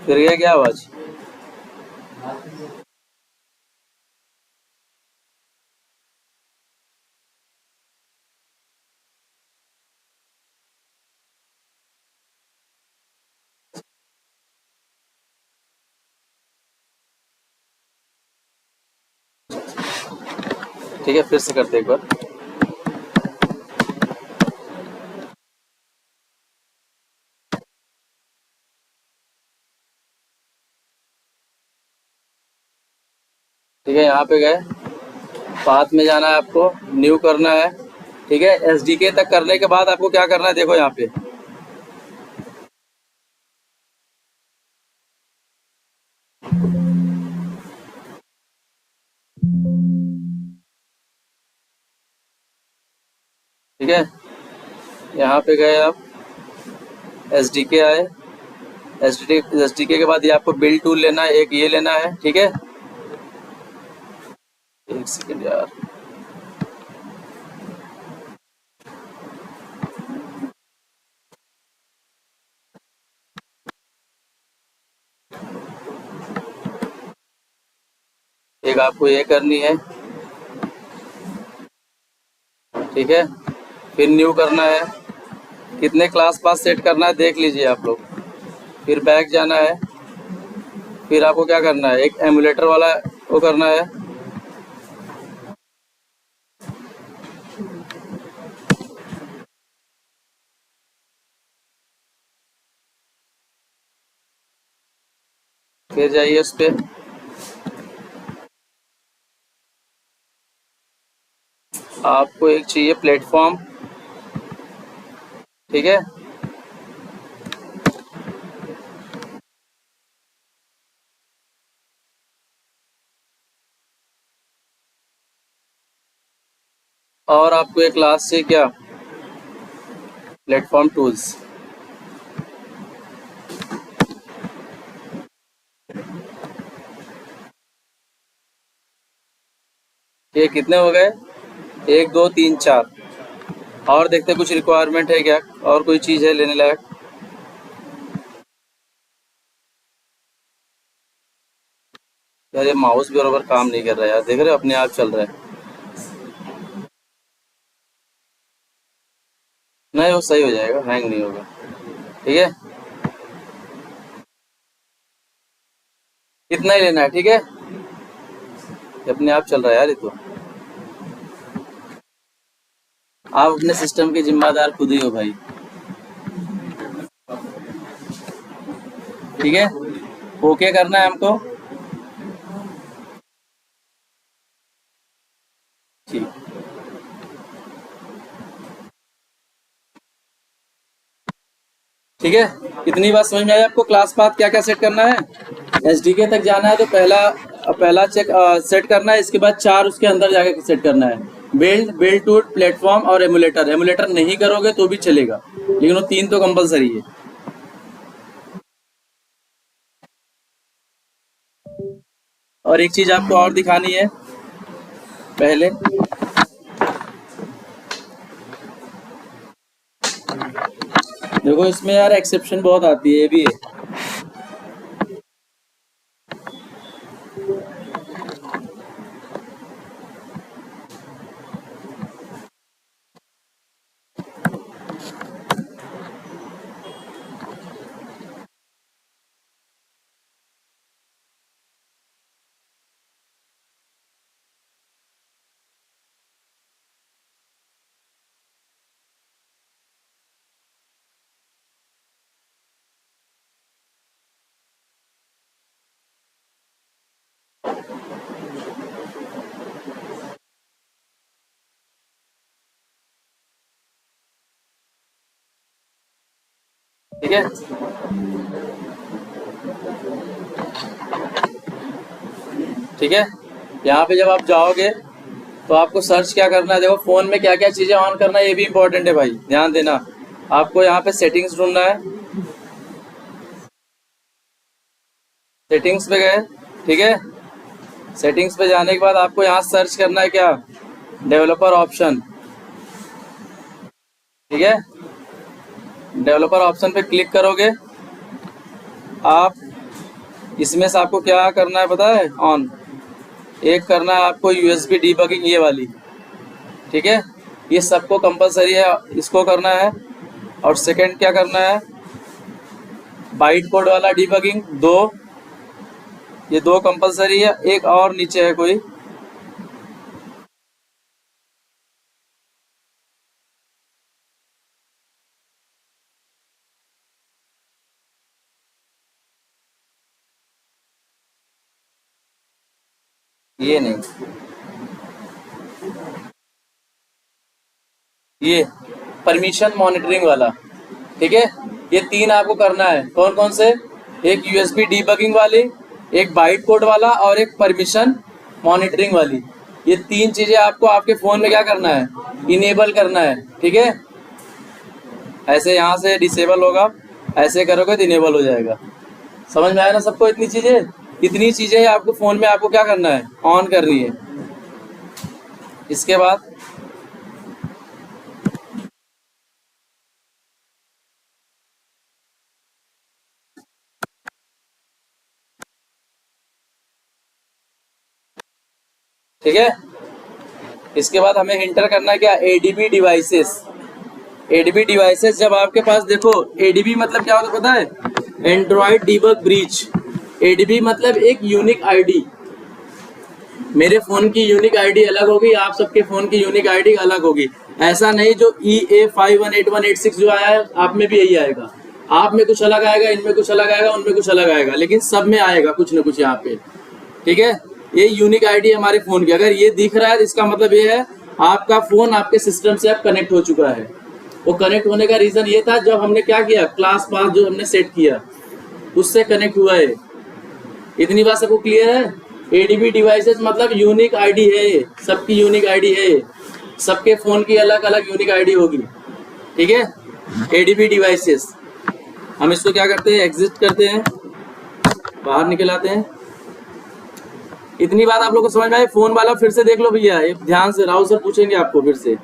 फिर गया क्या आवाज? ठीक है, फिर से करते एक बार। ठीक है, यहाँ पे गए, पाथ में जाना है आपको, न्यू करना है। ठीक है, एसडीके तक करने के बाद आपको क्या करना है, देखो यहाँ पे। ठीक है, यहाँ पे गए आप, एसडीके आए, एसडीके के बाद ये आपको बिल्ड टूल लेना है, एक ये लेना है। ठीक है, एक सेकेंड यार। एक आपको ये करनी है। ठीक है, फिर न्यू करना है। कितने क्लास पास सेट करना है देख लीजिए आप लोग। फिर बैक जाना है, फिर आपको क्या करना है, एक एमुलेटर वाला वो करना है। फिर जाइए उस पर, आपको एक चाहिए प्लेटफॉर्म। ठीक है, और आपको एक क्लास से क्या, प्लेटफॉर्म टूल्स। ये कितने हो गए, 1 2 3 4। और देखते कुछ रिक्वायरमेंट है क्या, और कोई चीज़ है लेने लायक। यार ये माउस भी बराबर काम नहीं कर रहा है यार, देख रहे हो अपने आप चल रहा है। नहीं, वो सही हो जाएगा, हैंग नहीं होगा। ठीक है, इतना ही लेना है। ठीक है, ये अपने आप चल रहा है यार ये तो। आप अपने सिस्टम के जिम्मेदार खुद ही हो भाई। ठीक है, ओके करना है हमको। ठीक, ठीक है, इतनी बात समझ में आई आपको। क्लास पाथ क्या क्या सेट करना है, एसडीके तक जाना है तो पहला चेक सेट करना है। इसके बाद 4 उसके अंदर जाके सेट करना है, बिल्ड टूल, प्लेटफॉर्म और एमुलेटर। एमुलेटर नहीं करोगे तो भी चलेगा, लेकिन वो 3 तो कंपलसरी है। और एक चीज आपको और दिखानी है पहले, देखो इसमें यार एक्सेप्शन बहुत आती है, ये भी है। ठीक है, ठीक है, यहाँ पे जब आप जाओगे तो आपको सर्च क्या करना है, देखो फोन में क्या क्या चीजें ऑन करना है, ये भी इंपॉर्टेंट है भाई, ध्यान देना। आपको यहाँ पे सेटिंग्स ढूंढना है, सेटिंग्स पे गए। ठीक है, सेटिंग्स पे जाने के बाद आपको यहाँ सर्च करना है क्या, डेवलपर ऑप्शन। ठीक है, डेवलपर ऑप्शन पे क्लिक करोगे आप इसमें से आपको क्या करना है पता है? ऑन एक करना है आपको यूएसबी डीबगिंग, ये वाली, ठीक है, ये सबको कंपलसरी है, इसको करना है। और सेकंड क्या करना है? बाइट कोड वाला डीबगिंग, दो, ये दो कंपलसरी है। एक और नीचे है कोई, ये नहीं, ये परमिशन मॉनिटरिंग वाला, ठीक है। ये तीन आपको करना है। कौन कौन से? एक यूएसबी डीबगिंग वाली, एक बाइट कोड वाला और एक परमिशन मॉनिटरिंग वाली। ये तीन चीजें आपको आपके फोन में क्या करना है? इनेबल करना है, ठीक है। ऐसे यहाँ से डिसेबल होगा, ऐसे करोगे तो इनेबल हो जाएगा। समझ में आया ना सबको? इतनी चीजें आपको फोन में आपको क्या करना है? ऑन करनी है। इसके बाद ठीक है, इसके बाद हमें इंटर करना है क्या? ADB devices. एडीबी डिवाइसेस जब आपके पास, देखो एडीबी मतलब क्या होता है पता है? Android debug breach. एडीबी मतलब एक यूनिक आईडी। मेरे फोन की यूनिक आईडी अलग होगी, आप सबके फोन की यूनिक आईडी अलग होगी। ऐसा नहीं जो EA518186 जो आया है आप में भी यही आएगा। आप में कुछ अलग आएगा, इनमें कुछ अलग आएगा, उनमें कुछ अलग आएगा, लेकिन सब में आएगा कुछ ना कुछ यहाँ पे, ठीक है। ये यूनिक आईडी है हमारे फोन की। अगर ये दिख रहा है तो इसका मतलब ये है आपका फोन आपके सिस्टम से अब कनेक्ट हो चुका है। वो कनेक्ट होने का रीजन ये था, जब हमने क्या किया, क्लास पास जो हमने सेट किया उससे कनेक्ट हुआ है। इतनी बात सबको क्लियर है? एडीबी डिवाइसेस मतलब यूनिक आईडी है, सबकी यूनिक आईडी है, सबके फोन की अलग अलग यूनिक आईडी होगी, ठीक है। एडीबी डिवाइसेस, हम इसको क्या करते हैं? एग्जिट करते हैं, बाहर निकल आते हैं। इतनी बात आप लोग को समझ में आए? फोन वाला फिर से देख लो भैया, ध्यान से, राहुल सर पूछेंगे आपको फिर से।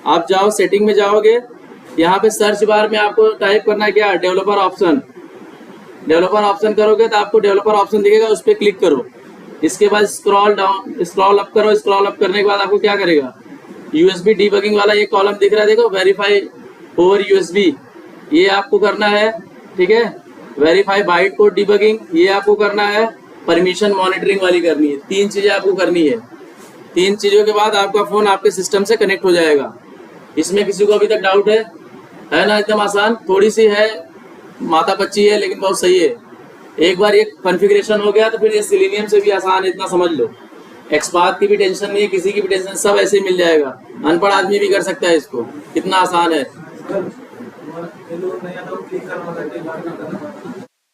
आप जाओ सेटिंग में जाओगे, यहाँ पे सर्च बार में आपको टाइप करना है क्या? Developer option. डेवलपर ऑप्शन करोगे तो आपको डेवलपर ऑप्शन दिखेगा, उस पर क्लिक करो। इसके बाद स्क्रॉल डाउन, स्क्रॉल अप करो। स्क्रॉल अप करने के बाद आपको क्या करेगा? यूएसबी डीबगिंग वाला ये कॉलम दिख रहा है, देखो, वेरीफाई ओवर यूएसबी, ये आपको करना है, ठीक है। वेरीफाई बाइट कोड डीबगिंग, ये आपको करना है। परमिशन मॉनिटरिंग वाली करनी है। तीन चीजें आपको करनी है। तीन चीजों के बाद आपका फोन आपके सिस्टम से कनेक्ट हो जाएगा। इसमें किसी को अभी तक डाउट है ना? एकदम आसान, थोड़ी सी है, माता बच्ची है, लेकिन बहुत सही है। एक बार ये कॉन्फ़िगरेशन हो गया तो फिर ये सिलेनियम से भी आसान है, इतना समझ लो। एक्सपाथ की भी टेंशन नहीं है, किसी की भी टेंशन, सब ऐसे ही मिल जाएगा। अनपढ़ आदमी भी कर सकता है इसको, कितना आसान है।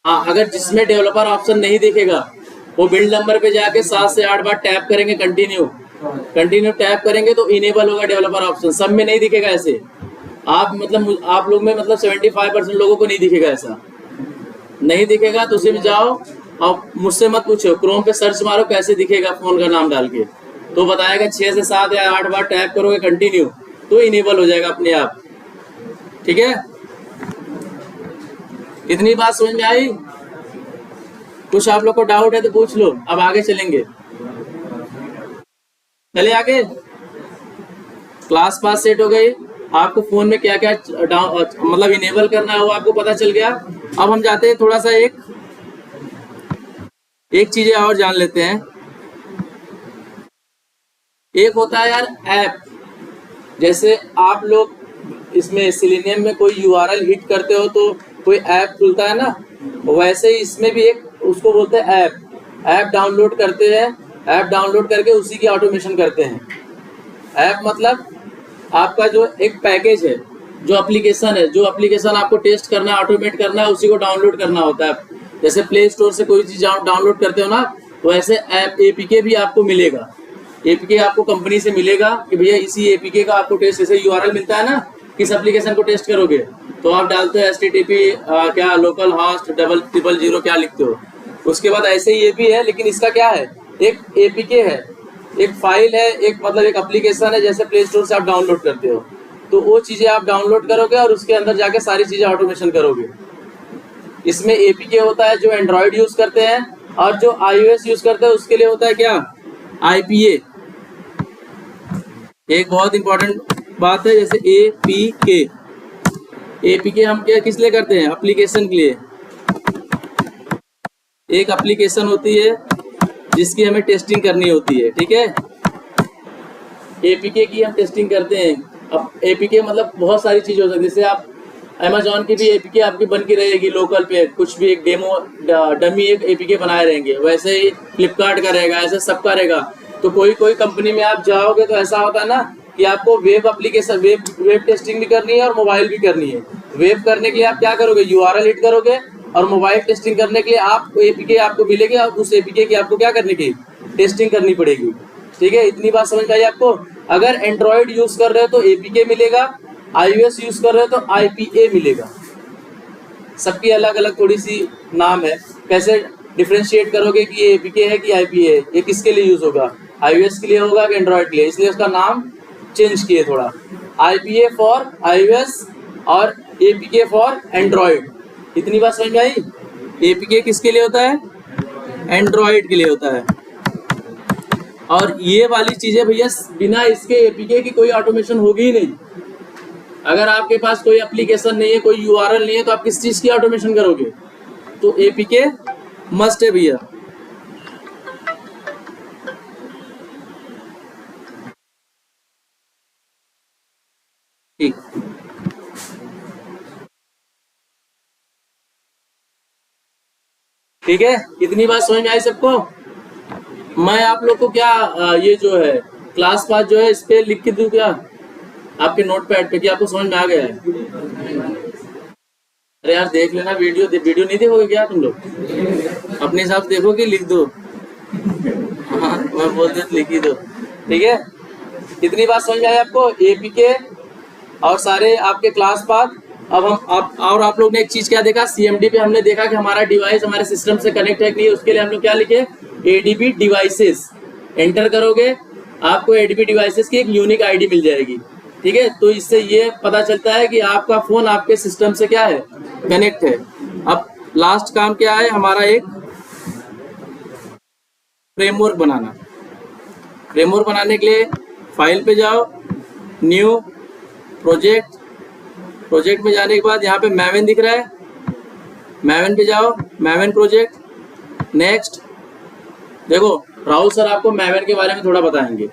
हाँ, अगर जिसमें डेवलपर ऑप्शन नहीं दिखेगा वो बिल्ड नंबर पे जाके 7 से 8 बार टैप करेंगे, कंटिन्यू टैप करेंगे तो इनेबल होगा डेवलपर ऑप्शन। सब में नहीं दिखेगा ऐसे। आप लोग में मतलब 75% लोगों को नहीं दिखेगा, ऐसा नहीं दिखेगा। तो उसी में जाओ और मुझसे मत पूछो, क्रोम पे सर्च मारो कैसे दिखेगा फोन का नाम डाल के, तो बताएगा 6 से 7 या 8 बार टैप करोगे कंटिन्यू तो इनेबल हो जाएगा अपने आप, ठीक है। इतनी बात समझ में आई? कुछ आप लोग को डाउट है तो पूछ लो, अब आगे चलेंगे। चले आगे। क्लास पास सेट हो गई, आपको फोन में क्या क्या मतलब इनेबल करना है वो आपको पता चल गया। अब हम जाते हैं थोड़ा सा एक चीजें और जान लेते हैं। एक होता है यार ऐप, जैसे आप लोग इसमें सिलेनियम में कोई यूआरएल हिट करते हो तो कोई ऐप खुलता है ना, वैसे ही इसमें भी एक उसको बोलते हैं ऐप डाउनलोड करते हैं। ऐप डाउनलोड करके उसी की ऑटोमेशन करते हैं। ऐप मतलब आपका जो एक पैकेज है, जो एप्लीकेशन आपको टेस्ट करना है, ऑटोमेट करना है, उसी को डाउनलोड करना होता है। जैसे प्ले स्टोर से कोई चीज डाउनलोड करते हो ना, तो ऐसे ऐप एपीके भी आपको मिलेगा। एपीके आपको कंपनी से मिलेगा कि भैया इसी एपीके का आपको टेस्ट, जैसे यूआरएल मिलता है ना, किस एप्लीकेशन को टेस्ट करोगे तो आप डालते हो HTTP क्या लोकल हॉस्ट 0000 क्या लिखते हो। उसके बाद ऐसे ही ये भी है, लेकिन इसका क्या है, एक एपीके है, एक फाइल है, एक मतलब एक एप्लीकेशन है, जैसे प्ले स्टोर से आप डाउनलोड करते हो तो वो चीजें आप डाउनलोड करोगे और उसके अंदर जाके सारी चीजें ऑटोमेशन करोगे। इसमें एपीके होता है जो एंड्रॉयड यूज करते हैं, और जो आईओएस यूज करते हैं उसके लिए होता है क्या, आईपीए। एक बहुत इंपॉर्टेंट बात है, जैसे एपीके, एपीके हम क्या किस लिए करते हैं, एप्लीकेशन के लिए। एक एप्लीकेशन होती है जिसकी हमें टेस्टिंग करनी होती है, ठीक है, एपीके की हम टेस्टिंग करते हैं। अब एपीके मतलब बहुत सारी चीज़ हो सकती है, जैसे आप अमेजॉन की भी एपीके आपकी बन के रहेगी लोकल पे, कुछ भी एक डेमो डमी एक एपीके बनाए रहेंगे, वैसे ही फ्लिपकार्ट का रहेगा, ऐसे सबका रहेगा। तो कोई कोई कंपनी में आप जाओगे तो ऐसा होता है ना कि आपको वेब एप्लीकेशन वेब टेस्टिंग भी करनी है और मोबाइल भी करनी है। वेब करने के लिए आप क्या करोगे, यूआरएल हिट करोगे, और मोबाइल टेस्टिंग करने के लिए आपको एपीके आपको मिलेगी, और उस एपीके की आपको क्या करने की, टेस्टिंग करनी पड़ेगी। ठीक है, इतनी बात समझ आई आपको। अगर एंड्रॉयड यूज कर रहे हो तो एपीके मिलेगा, आईओएस यूज कर रहे हो तो आईपीए मिलेगा। सबकी अलग अलग थोड़ी सी नाम है, कैसे डिफरेंशिएट करोगे कि ये एपीके है कि आईपीए है, ये किसके लिए यूज होगा, आईओएस के लिए होगा कि एंड्रॉयड के लिए, इसलिए उसका नाम चेंज किए थोड़ा, आईपीए फॉर आईओएस और एपीके फॉर एंड्रॉयड। इतनी बात समझ में आई। एपीके किसके लिए होता है, एंड्रॉयड के लिए होता है। और ये वाली चीजें भैया बिना इसके एपीके की कोई ऑटोमेशन होगी ही नहीं। अगर आपके पास कोई एप्लीकेशन नहीं है, कोई यूआरएल नहीं है, तो आप किस चीज की ऑटोमेशन करोगे, तो एपीके मस्ट है भैया। ठीक, ठीक है, इतनी बात समझ में आई सबको। मैं आप लोग को क्या ये जो है क्लास पास जो है इस पे लिख के दूं क्या आपके नोट पैड पे, कि आपको समझ में आ गया है। अरे यार देख लेना वीडियो, वीडियो नहीं देखोगे क्या तुम लोग, अपने हिसाब से देखो कि लिख दो। हाँ, मैं बोल दिया तो लिख ही दो, ठीक है। कितनी बात समझ में आई आपको, एपीके और सारे आपके क्लास पाथ। अब आप लोग ने एक चीज क्या देखा, सीएमडी पे हमने देखा कि हमारा डिवाइस हमारे सिस्टम से कनेक्ट है कि नहीं, उसके लिए हम लोग क्या लिखे, एडीबी डिवाइसेस। एंटर करोगे आपको एडीबी डिवाइसेस की एक यूनिक आईडी मिल जाएगी, ठीक है। तो इससे ये पता चलता है कि आपका फोन आपके सिस्टम से क्या है, कनेक्ट है। अब लास्ट काम क्या है हमारा, एक फ्रेमवर्क बनाना। फ्रेमवर्क बनाने के लिए फाइल पे जाओ, न्यू प्रोजेक्ट, प्रोजेक्ट में जाने के बाद यहाँ पे मैवन दिख रहा है, मैवन पे जाओ, मैवन प्रोजेक्ट, नेक्स्ट। देखो राहुल सर आपको मैवन के बारे में थोड़ा बताएंगे,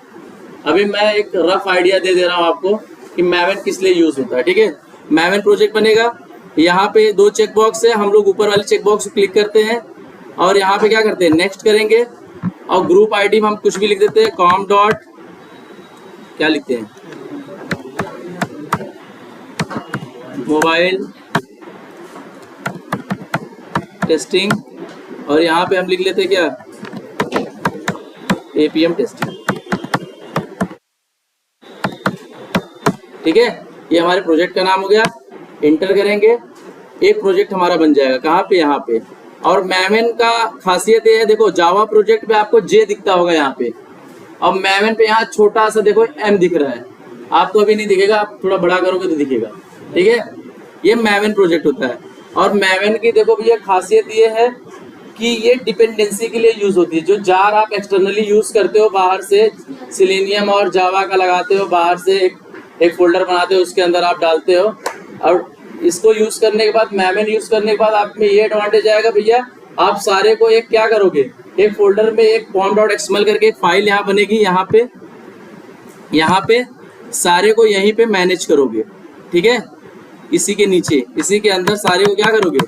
अभी मैं एक रफ आइडिया दे रहा हूँ आपको कि मैवन किस लिए यूज होता है, ठीक है। मैवन प्रोजेक्ट बनेगा, यहाँ पे दो चेक बॉक्स है, हम लोग ऊपर वाले चेक बॉक्स को क्लिक करते हैं और यहाँ पे क्या करते हैं, नेक्स्ट करेंगे, और ग्रुप आईडी में हम कुछ भी लिख देते हैं, कॉम डॉट क्या लिखते हैं, मोबाइल टेस्टिंग, और यहाँ पे हम लिख लेते हैं क्या, एपीएम टेस्टिंग, ठीक है। ये हमारे प्रोजेक्ट का नाम हो गया। इंटर करेंगे, एक प्रोजेक्ट हमारा बन जाएगा, कहाँ पे, यहाँ पे। और मैवन का खासियत ये है, देखो जावा प्रोजेक्ट पे आपको जे दिखता होगा यहाँ पे, और मैवन पे यहाँ छोटा सा देखो एम दिख रहा है, आपको अभी नहीं दिखेगा, आप थोड़ा बड़ा करोगे तो दिखेगा, ठीक है। ये मैवन प्रोजेक्ट होता है। और मैवन की देखो भैया खासियत ये है कि ये डिपेंडेंसी के लिए यूज होती है। जो जार आप एक्सटर्नली यूज करते हो बाहर से, सिलेनियम और जावा का लगाते हो, बाहर से एक फोल्डर बनाते हो, उसके अंदर आप डालते हो, और इसको यूज करने के बाद, मैवन यूज करने के बाद आप में ये एडवांटेज आएगा भैया, आप सारे को एक क्या करोगे, एक फोल्डर में एक pom.xml करके एक फाइल यहाँ बनेगी, यहाँ पे सारे को यहीं पे मैनेज करोगे, ठीक है। इसी के नीचे, इसी के अंदर सारे को क्या करोगे,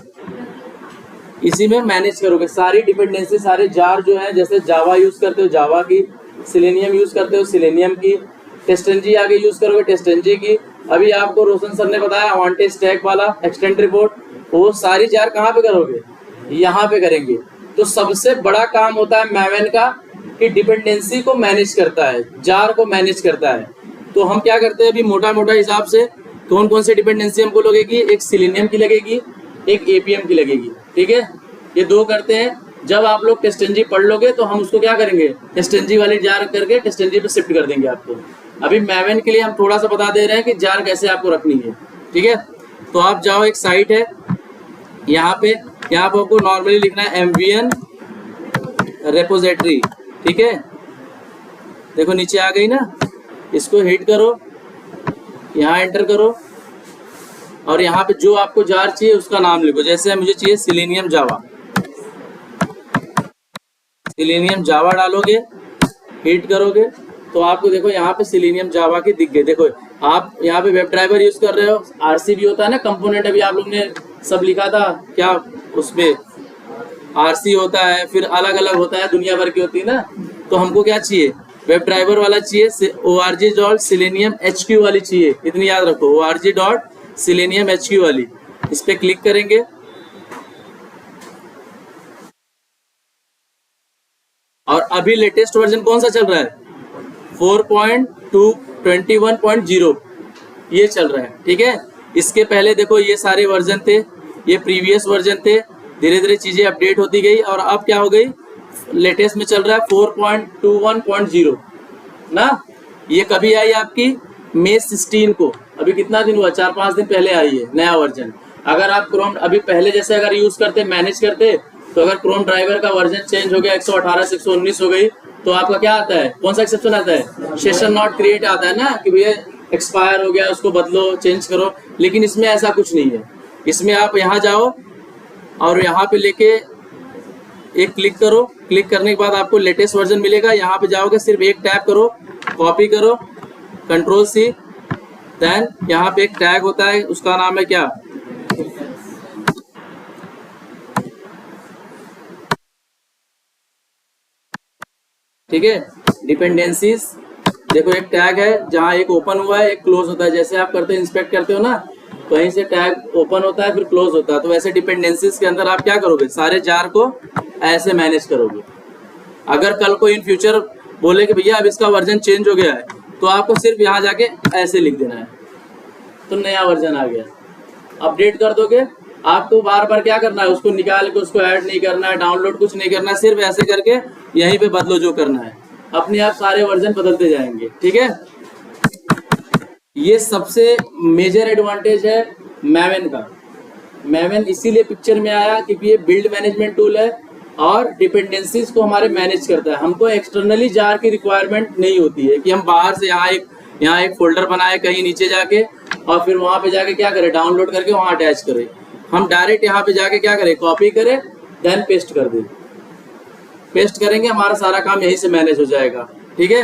इसी में मैनेज करोगे सारी डिपेंडेंसी, सारे जार जो है, जैसे जावा यूज करते हो जावा की, सिलेनियम यूज करते हो सिलेनियम की, टेस्टेंजी आगे यूज करोगे टेस्टेंजी की। अभी आपको रोशन सर ने बताया वांटेड स्टैक वाला एक्सटेंड रिपोर्ट, वो सारी जार कहाँ पे करोगे, यहाँ पे करेंगे। तो सबसे बड़ा काम होता है मैवन का कि डिपेंडेंसी को मैनेज करता है, जार को मैनेज करता है। तो हम क्या करते हैं अभी मोटा मोटा हिसाब से, कौन कौन सी डिपेंडेंसी हमको लगेगी, एक सिलेनियम की लगेगी, एक एपीएम की लगेगी, ठीक है। ये दो करते हैं। जब आप लोग टेस्टेंजी पढ़ लोगे तो हम उसको क्या करेंगे, टेस्टेंजी वाली जार करके टेस्टेंजी पे शिफ्ट कर देंगे आपको। अभी मैवन के लिए हम थोड़ा सा बता दे रहे हैं कि जार कैसे आपको रखनी है, ठीक है। तो आप जाओ, एक साइट है यहाँ पे यहाँ पर आपको नॉर्मली लिखना है MVN रेपोजिटरी, ठीक है। देखो नीचे आ गई ना, इसको हिट करो, यहाँ एंटर करो और यहाँ पे जो आपको जार चाहिए उसका नाम लिखो। जैसे मुझे चाहिए सिलेनियम जावा, सिलेनियम जावा डालोगे, हिट करोगे तो आपको देखो यहाँ पे सिलेनियम जावा के दिख गए। देखो आप यहाँ पे वेब ड्राइवर यूज कर रहे हो, RC भी होता है ना कंपोनेंट, अभी आप लोग ने सब लिखा था क्या, उसमें RC होता है, फिर अलग अलग होता है, दुनिया भर की होती है ना। तो हमको क्या चाहिए, वेब ड्राइवर वाला चाहिए, org.selenium-hq वाली चाहिए, इतनी याद रखो, org.selenium-hq वाली। इस पे क्लिक करेंगे और अभी लेटेस्ट वर्जन कौन सा चल रहा है, 4.21.0 ये चल रहा है, ठीक है। इसके पहले देखो ये सारे वर्जन थे, ये प्रीवियस वर्जन थे, धीरे धीरे चीजें अपडेट होती गई और अब क्या हो गई, लेटेस्ट में चल रहा है 4.21.0 ना। ये कभी आई आपकी May 16 को, अभी कितना दिन हुआ, 4-5 दिन पहले आई है नया वर्जन। अगर आप क्रोम अभी पहले जैसे अगर यूज करते, मैनेज करते, तो अगर क्रोम ड्राइवर का वर्जन चेंज हो गया 118 से 119 हो गई, तो आपका क्या आता है, कौन सा एक्सेप्शन आता है, सेशन नॉट क्रिएट आता है ना, कि भैया एक्सपायर हो गया, उसको बदलो, चेंज करो। लेकिन इसमें ऐसा कुछ नहीं है, इसमें आप यहाँ जाओ और यहाँ पे लेके एक क्लिक करो, क्लिक करने के बाद आपको लेटेस्ट वर्जन मिलेगा। यहाँ पे जाओगे, सिर्फ एक टैप करो, कॉपी करो, Ctrl+C, देन यहाँ पे एक टैग होता है, उसका नाम है क्या, ठीक है, डिपेंडेंसीज। देखो एक टैग है जहाँ एक ओपन हुआ है, एक क्लोज होता है, जैसे आप करते हो इंस्पेक्ट करते हो ना, कहीं से टैग ओपन होता है फिर क्लोज होता है, तो वैसे डिपेंडेंसीज के अंदर आप क्या करोगे, सारे जार को ऐसे मैनेज करोगे। अगर कल को इन फ्यूचर बोले कि भैया अब इसका वर्जन चेंज हो गया है, तो आपको सिर्फ यहाँ जाके ऐसे लिख देना है, तो नया वर्जन आ गया, अपडेट कर दोगे। आपको बार बार क्या करना है, उसको निकाल के उसको ऐड नहीं करना है, डाउनलोड कुछ नहीं करना है, सिर्फ ऐसे करके यहीं पे बदलो जो करना है, अपने आप सारे वर्जन बदलते जाएंगे, ठीक है। ये सबसे मेजर एडवांटेज है मैवेन का। मैवेन इसीलिए पिक्चर में आया क्योंकि ये बिल्ड मैनेजमेंट टूल है और डिपेंडेंसीज को हमारे मैनेज करता है। हमको एक्सटर्नली जार की रिक्वायरमेंट नहीं होती है कि हम बाहर से यहाँ एक फोल्डर बनाए कहीं नीचे जाके और फिर वहां पे जाके क्या करें, डाउनलोड करके वहां अटैच करें। हम डायरेक्ट यहाँ पे जाके क्या करें, कॉपी करें, देन पेस्ट कर दें। पेस्ट करेंगे, हमारा सारा काम यहीं से मैनेज हो जाएगा, ठीक है।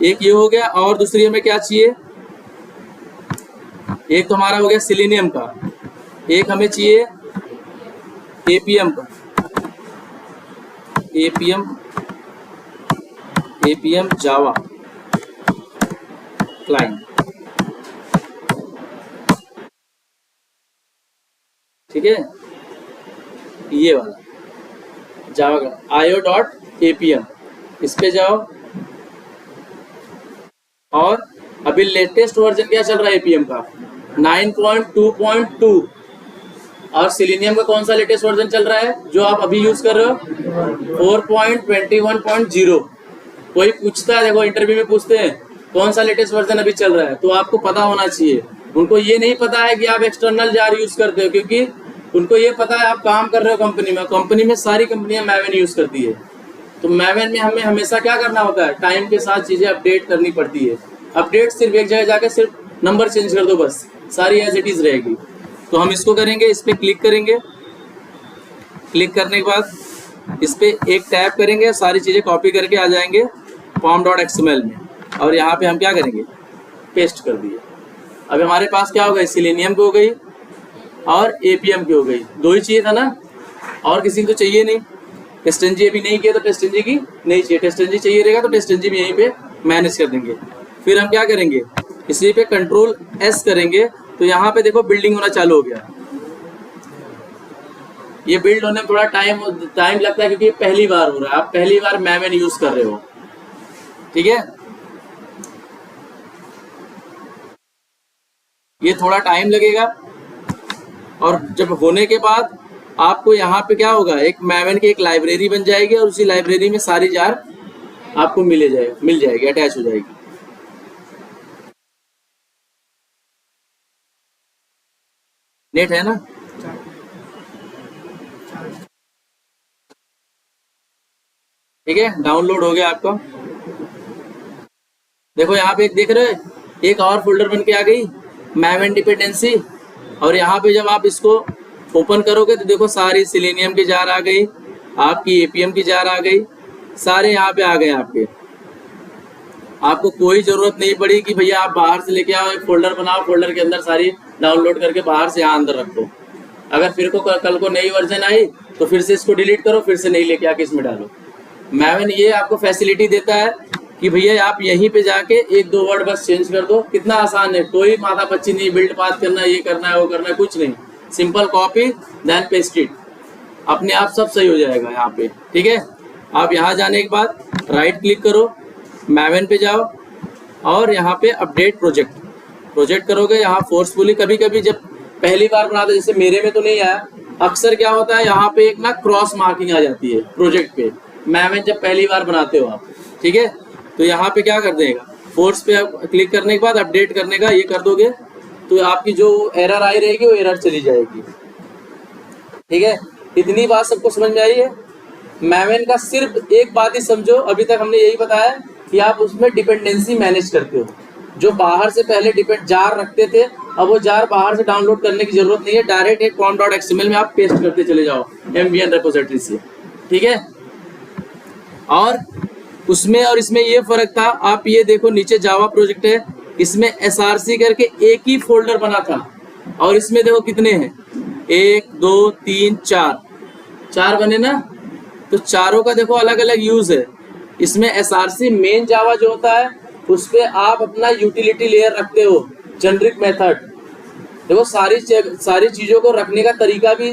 एक ये हो गया, और दूसरी हमें क्या चाहिए, एक तो हमारा हो गया सिलेनियम का, एक हमें चाहिए एपीएम का, एपीएम जावा क्लाइंट, ठीक है, ये वाला जावा का io.apm, इस पे जाओ। और अभी लेटेस्ट वर्जन क्या चल रहा है एपीएम का, 9.2.2, और सिलेनियम का कौन सा लेटेस्ट वर्जन चल रहा है जो आप अभी यूज कर रहे हो, 4.21.0। कोई पूछता है, देखो इंटरव्यू में पूछते हैं कौन सा लेटेस्ट वर्जन अभी चल रहा है, तो आपको पता होना चाहिए। उनको ये नहीं पता है कि आप एक्सटर्नल जार यूज करते हो, क्योंकि उनको ये पता है आप काम कर रहे हो कंपनी में, कंपनी में सारी कंपनियां मैवेन यूज करती है। तो मैवेन में हमें हमेशा क्या करना होता है, टाइम के साथ चीजें अपडेट करनी पड़ती है। अपडेट सिर्फ एक जगह जाके सिर्फ नंबर चेंज कर दो, बस सारी एज इट इज रहेगी। तो हम इसको करेंगे, इस पे क्लिक करेंगे, क्लिक करने के बाद इस पे एक टैप करेंगे, सारी चीजें कॉपी करके आ जाएंगे form.xml में, और यहाँ पे हम क्या करेंगे, पेस्ट कर दिए। अब हमारे पास क्या हो गई, सिलेनियम की हो गई और एपीएम की हो गई, दो ही चाहिए था ना, और किसी को तो चाहिए नहीं। टेस्टनजी अभी नहीं किया तो टेस्टनजी की नहीं चाहिए, टेस्टनजी चाहिए रहेगा तो टेस्टनजी भी यहीं पे मैनेज कर देंगे। फिर हम क्या करेंगे, इसी पे Ctrl+S करेंगे, तो यहाँ पे देखो बिल्डिंग होना चालू हो गया। ये बिल्ड होने में थोड़ा टाइम लगता है क्योंकि ये पहली बार हो रहा है, आप पहली बार मैवेन यूज कर रहे हो, ठीक है। ये थोड़ा टाइम लगेगा, और जब होने के बाद आपको यहाँ पे क्या होगा, एक मैवेन की एक लाइब्रेरी बन जाएगी और उसी लाइब्रेरी में सारी जार आपको मिल जाएगी, अटैच हो जाएगी। नेट है ना, ठीक है, डाउनलोड हो गया आपका। देखो यहाँ पे एक देख रहे हो, एक और फोल्डर बन के आ गई मैवन डिपेंडेंसी। और यहाँ पे जब आप इसको ओपन करोगे तो देखो सारी सिलेनियम की जार आ गई, आपकी एपीएम की जार आ गई, सारे यहाँ पे आ गए आपके। आपको कोई जरूरत नहीं पड़ी कि भैया आप बाहर से लेके आओ, एक फोल्डर बनाओ, फोल्डर के अंदर सारी डाउनलोड करके बाहर से यहाँ अंदर रखो। अगर फिर को कल को नई वर्जन आई तो फिर से इसको डिलीट करो, फिर से नई लेके आके इसमें डालो। मैवन ये आपको फैसिलिटी देता है कि भैया आप यहीं पे जाके एक दो वर्ड बस चेंज कर दो, कितना आसान है, कोई माथा पच्ची नहीं, बिल्ड पाथ करना, ये करना है वो करना है, कुछ नहीं, simple copy then paste it, अपने आप सब सही हो जाएगा यहाँ पे। ठीक है, आप यहाँ जाने के बाद राइट क्लिक करो, मैवन पे जाओ और यहाँ पे अपडेट प्रोजेक्ट करोगे। यहाँ फोर्सफुली कभी कभी जब पहली बार बनाते, जैसे मेरे में तो नहीं आया, अक्सर क्या होता है यहाँ पे एक ना क्रॉस मार्किंग आ जाती है प्रोजेक्ट पे, मैवन जब पहली बार बनाते हो आप। ठीक है, तो यहाँ पे क्या कर देगा, फोर्स पे क्लिक करने के बाद अपडेट करने का ये कर दोगे तो आपकी जो एरर आई रहेगी वो एरर चली जाएगी। ठीक है, इतनी बात सबको समझ में आई है। मैवन का सिर्फ एक बात ही समझो, अभी तक हमने यही बताया कि आप उसमें डिपेंडेंसी मैनेज करते हो। जो बाहर से पहले डिपेंड जार रखते थे, अब वो जार बाहर से डाउनलोड करने की जरूरत नहीं है, डायरेक्ट एक com.xml में आप पेस्ट करते चले जाओ MVN रेपोजिटरी से। ठीक है, और उसमें और इसमें ये फर्क था, आप ये देखो नीचे जावा प्रोजेक्ट है, इसमें SRC करके एक ही फोल्डर बना था, और इसमें देखो कितने हैं, 1 2 3 4 बने ना, तो चारों का देखो अलग अलग यूज है। इसमें SRC मेन जावा जो होता है उस पे आप अपना यूटिलिटी लेयर रखते हो, जेनरिक मेथड। देखो सारी चीजों को रखने का तरीका भी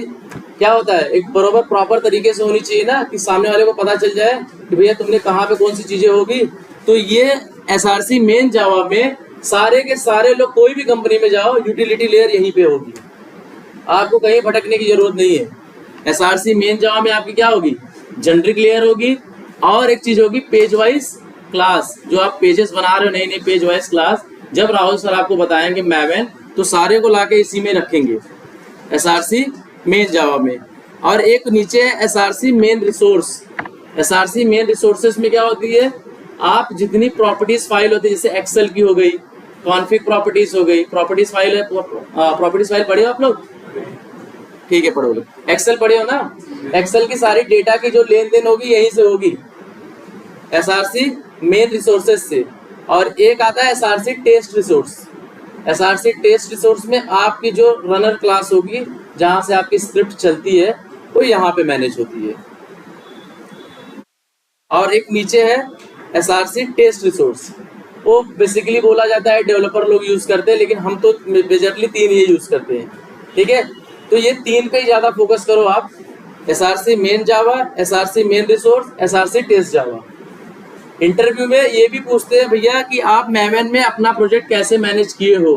क्या होता है, एक बरोबर प्रॉपर तरीके से होनी चाहिए ना, कि सामने वाले को पता चल जाए कि भैया तुमने कहाँ पे कौन सी चीजें होगी। तो ये SRC मेन जावा में सारे के सारे लोग, कोई भी कंपनी में जाओ, यूटिलिटी लेयर यहीं पे होगी, आपको कहीं भटकने की जरूरत नहीं है। SRC मेन जावा में आपकी क्या होगी, जेनरिक लेयर होगी, और एक चीज होगी पेज वाइज क्लास। जो आप पेजेस बना रहे हो, नई नई पेज वाइज क्लास, जब राहुल सर आपको बताएंगे मैवन, तो सारे को लाके इसी में रखेंगे SRC मेन जावा में। और एक नीचे है SRC main resource. SRC main resources में क्या होती है, आप जितनी प्रॉपर्टीज फाइल होती है, जैसे एक्सेल की हो गई, कॉन्फिग प्रॉपर्टीज हो गई, प्रॉपर्टीज फाइल है, प्रॉपर्टीज फाइल पढ़े हो आप लोग? ठीक है, पढ़ो लोग, एक्सेल पढ़े हो ना, एक्सेल की सारी डेटा की जो लेन देन होगी यहीं से होगी, SRC मेन रिसोर्सेज से। और एक आता है SRC test resource. SRC test resource में आपकी जो रनर क्लास होगी, जहां से आपकी स्क्रिप्ट चलती है, वो यहाँ पे मैनेज होती है। और एक नीचे है SRC टेस्ट रिसोर्स, वो बेसिकली बोला जाता है डेवलपर लोग यूज करते हैं, लेकिन हम तो मेजरली 3 ये यूज करते हैं। ठीक है, तो ये 3 पे ही ज्यादा फोकस करो आप, SRC main Java, SRC main resource, SRC test Java. Interview में ये भी पूछते हैं भैया कि आप मैवन में अपना प्रोजेक्ट कैसे मैनेज किए हो,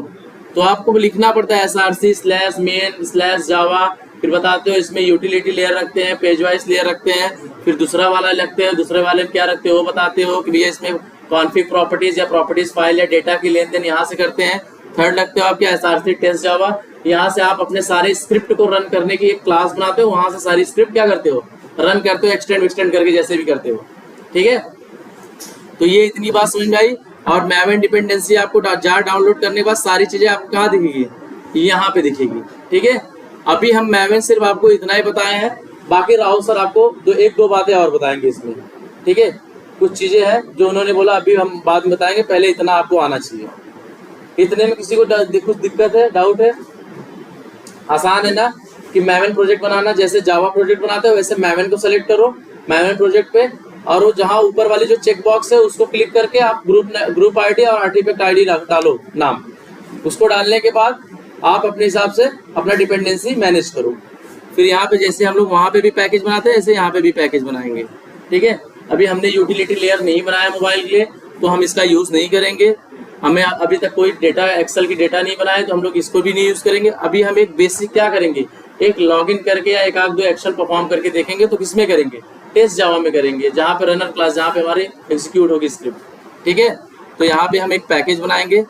तो आपको लिखना पड़ता है SRC/main/java, फिर बताते हो इसमें यूटिलिटी लेयर रखते हैं, पेज वाइज लेयर रखते हैं, फिर दूसरा वाला लगते हैं, दूसरे वाले में क्या रखते हो वो बताते हो कि भैया इसमें कॉन्फिग प्रॉपर्टीज या प्रॉपर्टीज फाइल या डेटा की लेन देन यहाँ से करते हैं। थर्ड लगते हो आप क्या, SRC टेस्ट जावा, यहाँ से आप अपने सारे स्क्रिप्ट को रन करने की एक क्लास बनाते हो, वहां से सारी स्क्रिप्ट क्या करते हो, रन करते हो, एक्सटेंड करके जैसे भी करते हो। ठीक है, तो ये इतनी बात समझ में आई। और मैवन डिपेंडेंसी आपको जार डाउनलोड करने के बाद सारी चीजें आपको कहाँ दिखेगी, यहाँ पे दिखेगी। ठीक है, अभी हम मैवन सिर्फ आपको इतना ही बताए हैं, बाकी राहुल सर आपको एक दो बातें और बताएंगे इसमें। ठीक है, कुछ चीजें हैं जो उन्होंने बोला अभी हम बाद में बताएंगे, पहले इतना आपको आना चाहिए। इतने में किसी को कुछ दिक्कत है, डाउट है? आसान है ना कि मैवन प्रोजेक्ट बनाना, जैसे जावा प्रोजेक्ट बनाते हो वैसे मैवन को सेलेक्ट करो मैवन प्रोजेक्ट पे, और वो जहाँ ऊपर वाली जो चेक बॉक्स है उसको क्लिक करके आप ग्रुप आईडी और आर्टिफैक्ट आईडी डालो नाम, उसको डालने के बाद आप अपने हिसाब से अपना डिपेंडेंसी मैनेज करो। फिर यहाँ पे जैसे हम लोग वहाँ पे भी पैकेज बनाते हैं, ऐसे यहाँ पे भी पैकेज बनाएंगे। ठीक है, अभी हमने यूटिलिटी लेयर नहीं बनाया मोबाइल के लिए, तो हम इसका यूज नहीं करेंगे। हमें अभी तक कोई डेटा, एक्सेल की डेटा नहीं बनाया, तो हम लोग इसको भी नहीं यूज करेंगे। अभी हम एक बेसिक क्या करेंगे, एक लॉगिन करके या एक आध दो एक्शन परफॉर्म करके देखेंगे, तो किसमें करेंगे, टेस्ट जावा में करेंगे, जहाँ पे रनर क्लास, जहाँ पे हमारे एग्जीक्यूट होगी स्क्रिप्ट। ठीक है, तो यहाँ पे हम एक पैकेज बनाएंगे,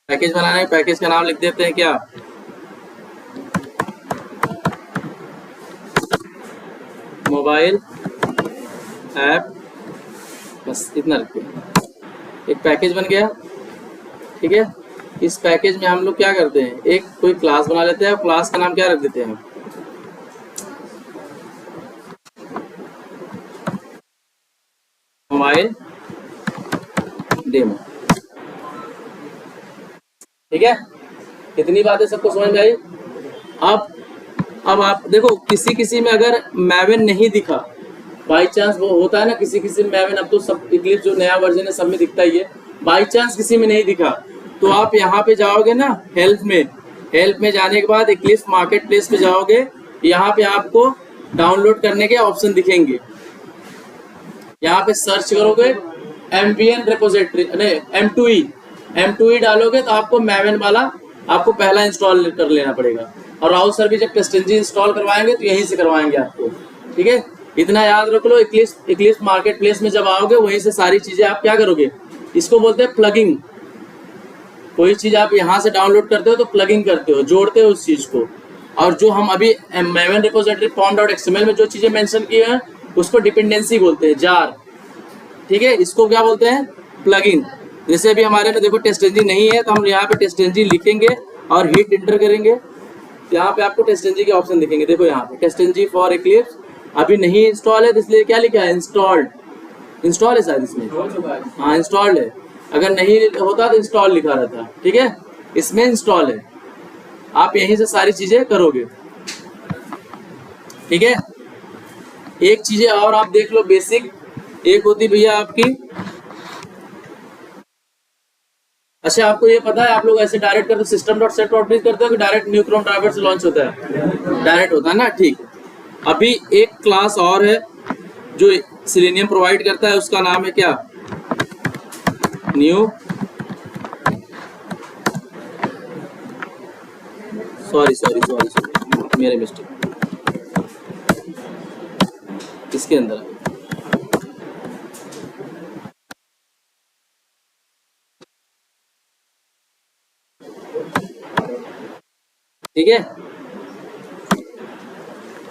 पैकेज बनाना है, पैकेज का नाम लिख देते हैं क्या, मोबाइल ऐप, बस इतना रखते हैं। एक पैकेज बन गया, ठीक है। इस पैकेज में हम लोग क्या करते हैं, एक कोई क्लास बना लेते हैं और क्लास का नाम क्या रख देते हैं, मोबाइल डेमो, ठीक है। इतनी बातें सबको समझ में आई। अब आप देखो, किसी किसी में अगर मैवन नहीं दिखा, बाई चांस वो होता है ना, किसी किसी में मैवन, अब तो सब इक्लिप्स जो नया वर्जन है सब में दिखता ही है, बाई चांस किसी में नहीं दिखा तो आप यहाँ पे जाओगे ना, हेल्प में जाने के बाद इक्लिप्स मार्केट प्लेस पे जाओगे, यहाँ पे आपको डाउनलोड करने के ऑप्शन दिखेंगे। यहाँ पे सर्च करोगे एमवीएन रिपोजिटरी, नहीं M2E डालोगे तो आपको मैवन वाला आपको पहला इंस्टॉल कर लेना पड़ेगा। और राहुल सर भी जब टेस्टिंग इंस्टॉल करवाएंगे तो यहीं से करवाएंगे आपको, ठीक है। इतना याद रख लो, इक्लिप्स मार्केट प्लेस में जब आओगे वहीं से सारी चीजें आप क्या करोगे, इसको बोलते हैं प्लगिंग। कोई चीज आप यहाँ से डाउनलोड करते हो तो प्लगिंग करते हो, जोड़ते हो उस चीज को। और जो हम अभी मैवन रिपोजिटरी pom.xml में जो चीजें मेंशन की हैं उसको डिपेंडेंसी बोलते हैं, जार, ठीक है। इसको क्या बोलते हैं, प्लगिंग। जैसे अभी हमारे में देखो टेस्ट इंजन नहीं है तो हम यहाँ पे टेस्ट इंजन लिखेंगे और हिट इंटर करेंगे, यहाँ पे आपको टेस्ट इंजन के ऑप्शन दिखेंगे। देखो यहाँ पे टेस्ट इंजन फॉर इक्लिप्स अभी नहीं इंस्टॉल है तो इसलिए क्या लिखा है, इंस्टॉल है शायद इसमें, हाँ इंस्टॉल्ड है। अगर नहीं होता तो इंस्टॉल लिखा रहता, ठीक है। इसमें इंस्टॉल है, आप यहीं से सारी चीजें करोगे, ठीक है। एक चीजें और आप देख लो बेसिक, एक होती भैया आपकी, अच्छा आपको ये पता है आप लोग ऐसे डायरेक्ट करते system.set.out करते हो कि डायरेक्ट न्यू क्रोम ड्राइवर से लॉन्च होता है, डायरेक्ट होता है ना, ठीक। अभी एक क्लास और है जो सेलेनियम प्रोवाइड करता है, उसका नाम है क्या, न्यू, सॉरी मेरे मिस्टेक, इसके अंदर ठीक है।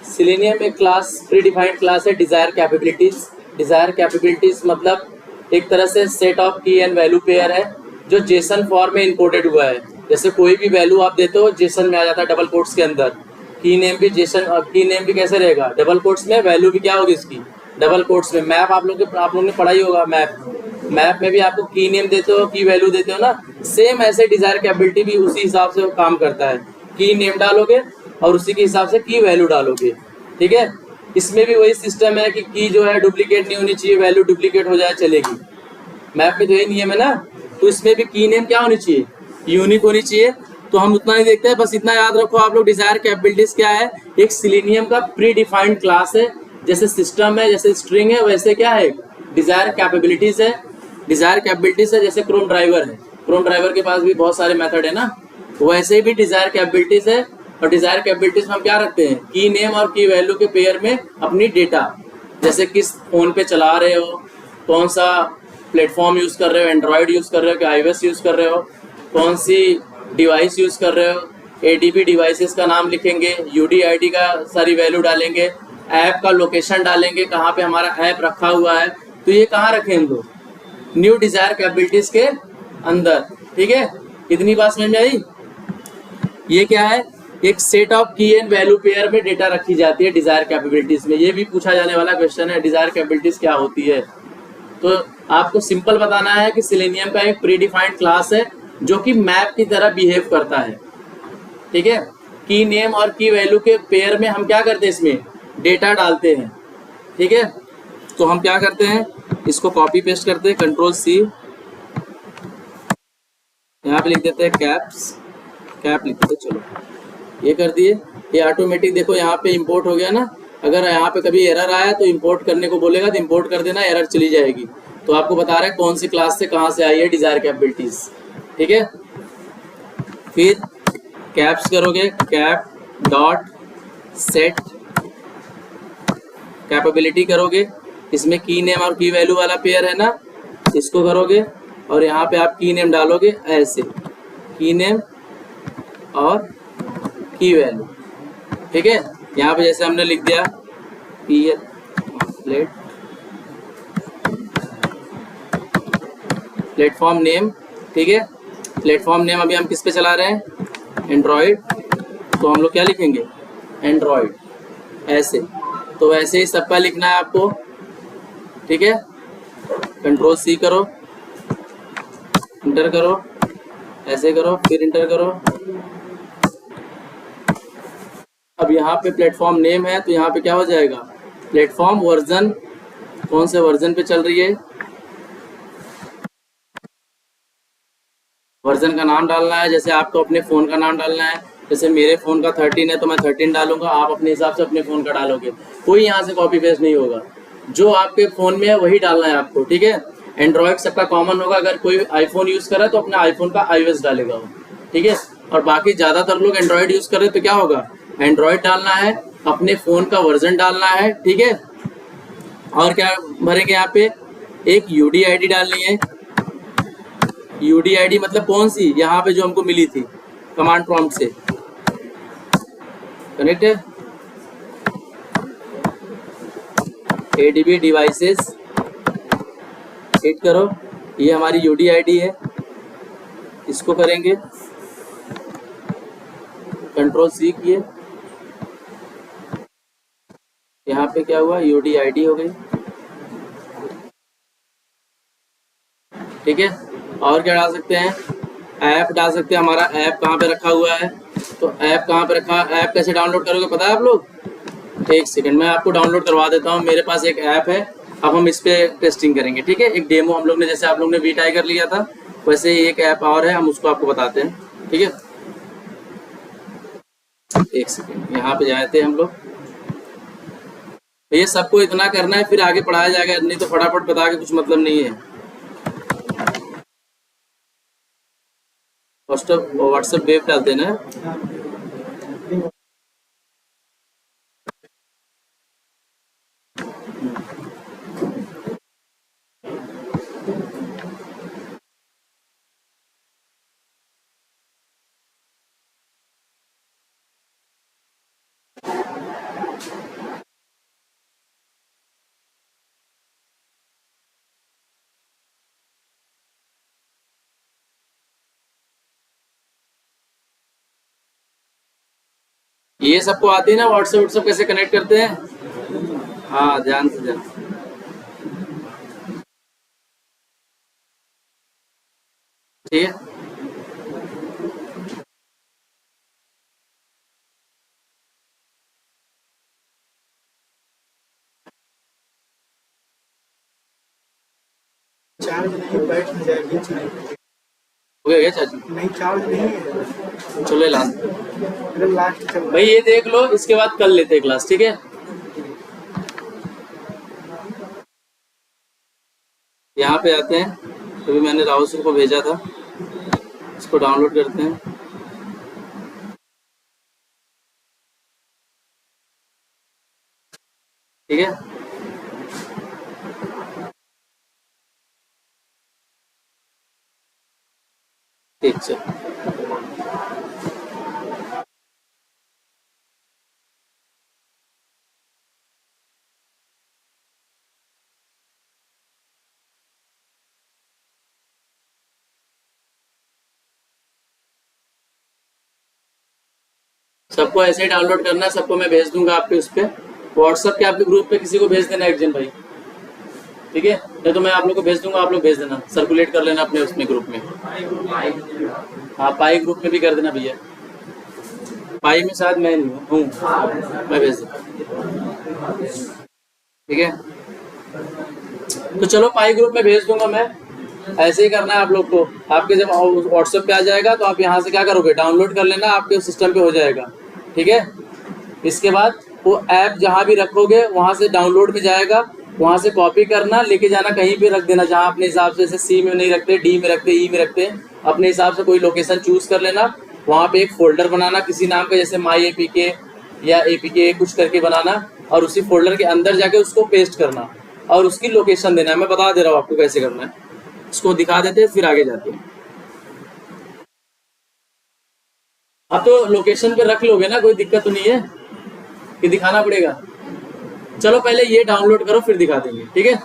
सेलेनियम एक क्लास, प्री डिफाइंड क्लास है, डिजायर कैपेबिलिटीज मतलब एक तरह से सेट ऑफ की एंड वैल्यू पेयर है जो जेसन फॉर्म में इंपोर्टेड हुआ है। जैसे कोई भी वैल्यू आप देते हो जेसन में आ जाता है डबल कोट्स के अंदर, की नेम भी जेसन, और की नेम भी कैसे रहेगा, डबल कोट्स में, वैल्यू भी क्या होगी इसकी, डबल कोट्स में। मैप आप लोगों ने पढ़ा ही होगा, मैप में भी आपको की नेम देते हो, की वैल्यू देते हो ना, सेम ऐसे डिजायर कैपेबिलिटी भी उसी हिसाब से काम करता है। की नेम डालोगे और उसी के हिसाब से की वैल्यू डालोगे, ठीक है। इसमें भी वही सिस्टम है कि की जो है डुप्लीकेट नहीं होनी चाहिए, वैल्यू डुप्लीकेट हो जाए चलेगी। मैप में तो यही नियम है ना, तो इसमें भी की नेम क्या होनी चाहिए, यूनिक होनी चाहिए। तो हम उतना नहीं देखते हैं, बस इतना याद रखो आप लोग, डिजायर कैपेबिलिटीज क्या है, एक सेलेनियम का प्री डिफाइंड क्लास है। जैसे सिस्टम है, जैसे स्ट्रिंग है, वैसे क्या है, डिजायर कैपेबिलिटीज है। डिजायर कैपेबिलिटीज है जैसे क्रोम ड्राइवर है, क्रोम ड्राइवर के पास भी बहुत सारे मेथड है ना, वैसे भी डिजायर कैपेबिलिटीज है। और डिजायर कैपेबिलिटीज में हम क्या रखते हैं, की नेम और की वैल्यू के पेयर में अपनी डेटा, जैसे किस फोन पे चला रहे हो, कौन सा प्लेटफॉर्म यूज कर रहे हो, एंड्रॉयड यूज कर रहे हो कि iOS यूज कर रहे हो, कौन सी डिवाइस यूज कर रहे हो, ADB डिवाइसेस का नाम लिखेंगे, UDID का सारी वैल्यू डालेंगे, ऐप का लोकेशन डालेंगे, कहाँ पे हमारा ऐप रखा हुआ है। तो ये कहाँ रखें हम लोग, न्यू डिजायर कैपेबिलिटीज के अंदर, ठीक है। इतनी बात समझ में आई। ये क्या है, एक सेट ऑफ की एंड वैल्यू पेयर में डेटा रखी जाती है डिजायर कैपेबिलिटीज में। ये भी पूछा जाने वाला क्वेश्चन है, डिजायर कैपेबिलिटीज क्या होती है। तो आपको सिंपल बताना है कि सेलेनियम का एक प्री डिफाइंड क्लास है जो कि मैप की तरह बिहेव करता है, ठीक है। की नेम और की वैल्यू के पेयर में हम क्या करते हैं, इसमें डेटा डालते हैं, ठीक है। तो हम क्या करते हैं, इसको कॉपी पेस्ट करते हैं, Ctrl+C, यहाँ पे लिख देते हैं कैप लिख देते, चलो ये कर दिए। ये ऑटोमेटिक देखो यहाँ पे इंपोर्ट हो गया ना। अगर यहाँ पे कभी एरर आया तो इंपोर्ट करने को बोलेगा तो इंपोर्ट कर देना, एरर चली जाएगी। तो आपको बता रहा है कौन सी क्लास से कहाँ से आई है डिजायर कैपेबिलिटीज, ठीक है। फिर कैप्स करोगे, कैप डॉट सेट कैपेबिलिटी करोगे, इसमें की नेम और की वैल्यू वाला पेयर है ना, इसको करोगे और यहाँ पे आप की नेम डालोगे, ऐसे की नेम और की वैल्यू, ठीक है। यहाँ पे जैसे हमने लिख दिया प्लेटफॉर्म नेम, ठीक है। प्लेटफॉर्म नेम अभी हम किस पे चला रहे हैं, एंड्रॉयड, तो हम लोग क्या लिखेंगे, एंड्रॉयड, ऐसे। तो वैसे ही सबका लिखना है आपको, ठीक है। कंट्रोल सी करो, इंटर करो, ऐसे करो, फिर इंटर करो। अब यहाँ पे प्लेटफॉर्म नेम है तो यहाँ पे क्या हो जाएगा, प्लेटफॉर्म वर्जन, कौन से वर्जन पे चल रही है, वर्जन का नाम डालना है। जैसे आपको अपने फ़ोन का नाम डालना है, जैसे मेरे फ़ोन का 13 है तो मैं 13 डालूंगा, आप अपने हिसाब से अपने फ़ोन का डालोगे, कोई यहाँ से कॉपी पेस्ट नहीं होगा, जो आपके फ़ोन में है वही डालना है आपको, ठीक है। एंड्रॉयड सबका कॉमन होगा, अगर कोई आईफोन यूज़ कर रहा है तो अपने आईफोन का iOS डालेगा वो, ठीक है। और बाकी ज़्यादातर लोग एंड्रॉयड यूज़ कर रहे हैं तो क्या होगा, एंड्रॉयड डालना है, अपने फ़ोन का वर्जन डालना है, ठीक है। और क्या भरेंगे यहाँ पे, एक UDID डालनी है। UDID मतलब कौन सी, यहाँ पे जो हमको मिली थी कमांड प्रॉम्प्ट से, कनेक्ट है। ADB डिवाइसेस हिट करो, ये हमारी UDID है, इसको करेंगे, कंट्रोल C किए, यहाँ पे क्या हुआ, UDID हो गई, ठीक है। और क्या डाल सकते हैं, ऐप डाल सकते हैं। हमारा ऐप कहाँ पे रखा हुआ है, तो ऐप कहाँ पे रखा, ऐप कैसे डाउनलोड करोगे पता है आप लोग, एक सेकंड मैं आपको डाउनलोड करवा देता हूँ। मेरे पास एक ऐप है, अब हम इस पे टेस्टिंग करेंगे, ठीक है। एक डेमो हम लोग ने, जैसे आप लोग ने वी टाइगर लिया था वैसे ही एक ऐप और है, हम उसको आपको बताते हैं, ठीक है। एक सेकंड, यहाँ पे जाए थे हम लोग, ये सबको इतना करना है फिर आगे पढ़ाया जाएगा, नहीं तो फटाफट बता के कुछ मतलब नहीं है। व्हाट्सएप वेब डाल देना है, ये सबको आती है ना व्हाट्सएप कैसे कनेक्ट करते हैं, हाँ ध्यान से ध्यान, ठीक है। चार्ज नहीं, बैठ जाएगी। हो गया क्या चाचू, नहीं चार्ज नहीं है, चलो लास्ट लास्ट चल भाई ये देख लो, इसके बाद कल लेते हैं क्लास, ठीक है। यहाँ पे आते हैं, अभी मैंने राहुल सर को भेजा था, इसको डाउनलोड करते हैं, ठीक है। ठीक से सबको ऐसे ही डाउनलोड करना है, सबको मैं भेज दूंगा आपके उस पर व्हाट्सएप के, आपके ग्रुप पे किसी को भेज देना एक जन भाई, ठीक है। नहीं तो मैं आप लोग को भेज दूंगा, आप लोग भेज देना, सर्कुलेट कर लेना अपने उसमें ग्रुप में, हाँ पाई ग्रुप में भी कर देना भैया, पाई में शायद मैं नहीं हूँ, मैं भेज दूँगा, ठीक है। तो चलो पाई ग्रुप में भेज दूंगा मैं, ऐसे ही करना है आप लोग को। आपके जब व्हाट्सएप पे आ जाएगा तो आप यहाँ से क्या करोगे, डाउनलोड कर लेना, आपके सिस्टम पे हो जाएगा, ठीक है। इसके बाद वो ऐप जहाँ भी रखोगे वहाँ से डाउनलोड में जाएगा, वहाँ से कॉपी करना, लेके जाना कहीं पे रख देना जहाँ अपने हिसाब से, जैसे सी में नहीं रखते, डी में रखते, ई में रखते, अपने हिसाब से कोई लोकेशन चूज कर लेना, वहाँ पे एक फोल्डर बनाना किसी नाम का, जैसे माई APK या APK कुछ करके बनाना, और उसी फोल्डर के अंदर जाके उसको पेस्ट करना और उसकी लोकेशन देना है। मैं बता दे रहा हूँ आपको कैसे करना है, इसको दिखा देते हैं फिर आगे जाते हैं। अब तो लोकेशन पे रख लोगे ना, कोई दिक्कत तो नहीं है कि दिखाना पड़ेगा। चलो पहले ये डाउनलोड करो फिर दिखा देंगे, ठीक है।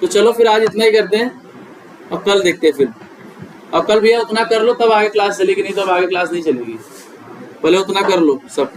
तो चलो फिर आज इतना ही करते हैं, अब कल देखते हैं फिर। अब कल भैया उतना कर लो तब आगे क्लास चलेगी, नहीं तो अब आगे क्लास नहीं चलेगी। पहले उतना कर लो सब।